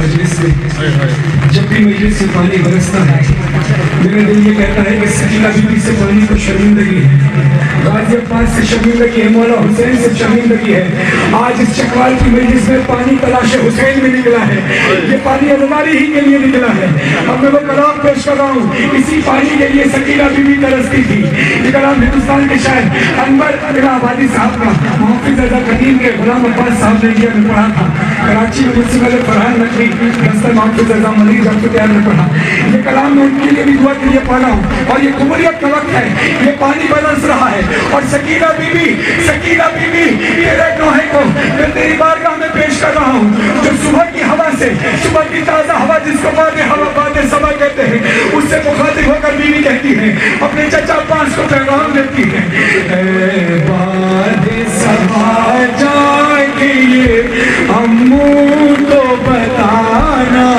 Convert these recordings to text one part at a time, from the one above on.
मजलिस में जब भी मजलिस से पानी बरसता है मेरा दिल ये कहता है कि सकीना बीबी से पानी को शर्मिंदगी है, गाजी अब्बास से शर्मिंदगी है, मौला हुसैन से शर्मिंदगी है। आज इस चकवाल की मजलिस में पानी तलाश हुसैन में निकला है, ये पानी अलमारी ही के लिए निकला है। अब मैं वो कलाम पेश कर रहा हूँ, इसी पानी के लिए सकीना बीबी तरसती थी। ये कलाम हिंदुस्तान के शायर अनवर इलाहाबादी साहब का मुहफ्फिज़ रज़ा कदीम के गुलाम अब्बास साहब ने इंडिया में पढ़ा था। कराची में मुझसे पहले फरहान नकवी दस्तर मुहफ्फिज़ रज़ा मलिक जब्तयार में पढ़ा। ये कलाम मैं उनके लिए भी दुआ के लिए पढ़ा हूँ और ये कबूलियत का वक्त है, ये पानी बरस रहा है। और सकीना बीबी तेरे नोहे को मैं तेरी बारगाह में पेश कर रहा हूँ, जो सुबह की हवा से, सुबह की ताज़ा हवा जिसको बादे हवा बादे सबा कहते हैं, उससे मुखातिब होकर बीवी कहती है, अपने चचा अब्बास को पैगाम देती है, ऐ बादे सबा जाके ये अम्मू को बताना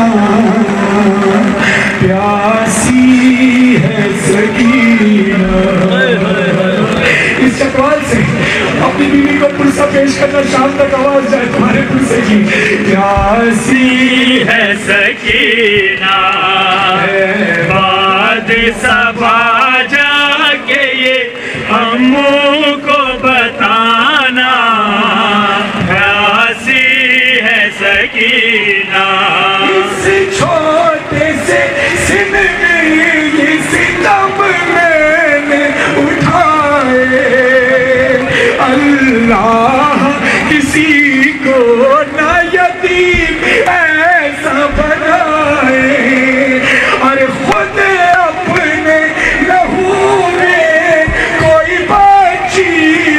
प्यासी है सकीना। इस चकवाल से अपनी बीवी को पुरसा पेश करना, शाम तक आवाज जाए तुम्हारे पुरसे की, प्यासी है सकीना बाद सबा जाके ये अम्मू को बताना प्यासी है सकीना। इस छोटे से सिन में ये सितम मैंने उठाए, अल्लाह किसी को ना यतीम ऐसा बनाए, और खुद अपने लहू में कोई बच्ची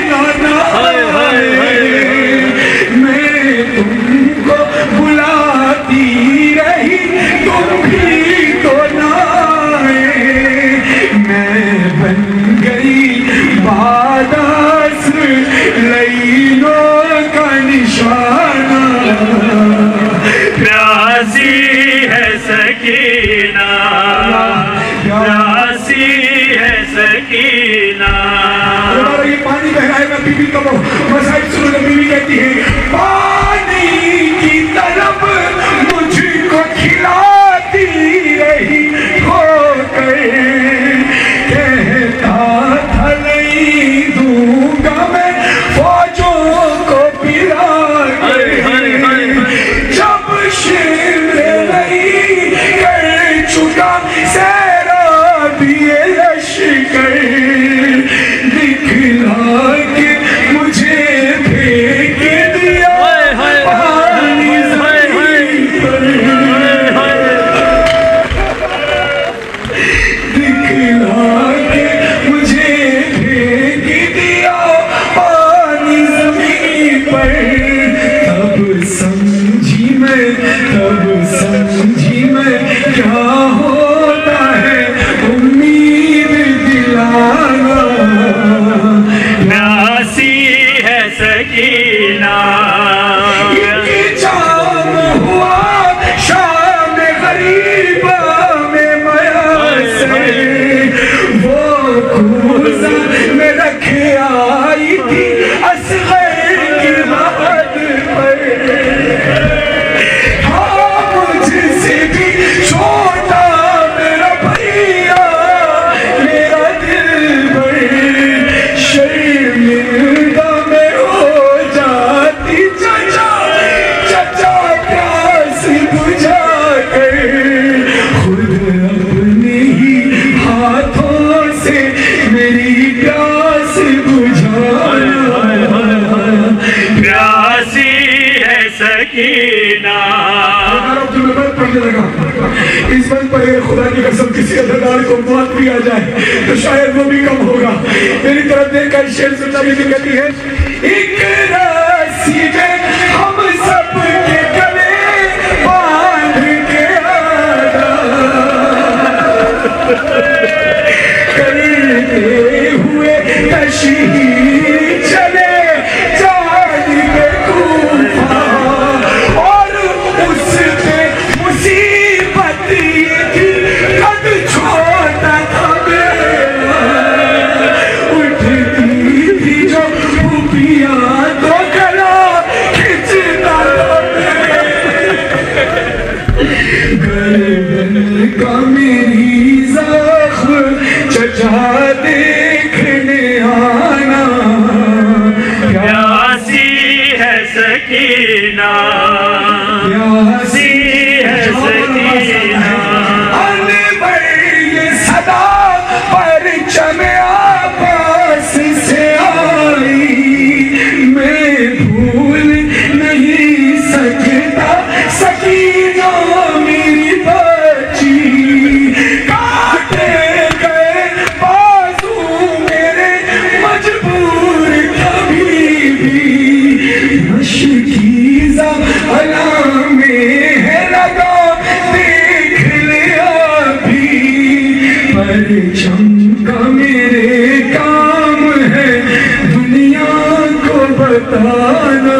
ना नहाए। मैं तुमको बुलाती रही तुम भी तो ना आए, मैं बन गई बादास लईनों का निशाना, प्यासी है सकीना प्यासी है सकीना। ये पानी बहराएगा बीबी का वो मसाइल सुनो, बीबी कहती है, पानी की तरफ मुझको खिलाती रही हो गए, कहता था नहीं दूंगा मैं फौजों को पिला के, जब शिमले नहीं कर चुका सैराबी लश्कर, दिखला के मुझे फेंक दिया पानी ज़मीन पर, दिखला के मुझे फेंक दिया पानी ज़मीन पर। तब समझी मैं क्या होता है उम्मीद दिलाना, प्यासी है सकीना। जाम हुआ शाम गरीबा में मयासे, वो खूजा में रखे आई थी असग़र की बात पर, मुझसे भी छोटा मेरा भैया मेरा दिल भर, शर्मिंदा में हो जाती चचा प्यास बुझा कर, खुद अपने ही हाथों से मेरी प्यास बुझाना, प्यासी है सकीना। इस बंद पर खुदा की कसम किसी अदादार को मौत भी आ जाए तो शायद वो भी कम होगा। मेरी तरफ देखकर शेर सुनना भी कहती है, एक रस्सी में हम सब के गले बांध के करते हुए तशहीद चले जाने के कूफा, और उस पे मुसीबत ये थी कद छोटा था मेरा, उठती थी जो भूपिया प्यासी है सकीना। अनवर ये सदा परचम आपास से आई, मैं भूल नहीं सकता सकीना मेरी बच्ची। काटे गए बाजू मेरे मजबूर कभी भी, मशकीज़ा अला में है लगा देख लिया भी। परचम का मेरे काम है दुनिया को बताना।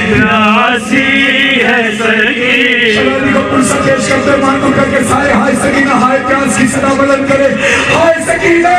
प्यासी है सकीना। पेश करते मानो करके सारे हाय सकीना हाय प्यास की सदा बुलंद करे, हाय सकीना।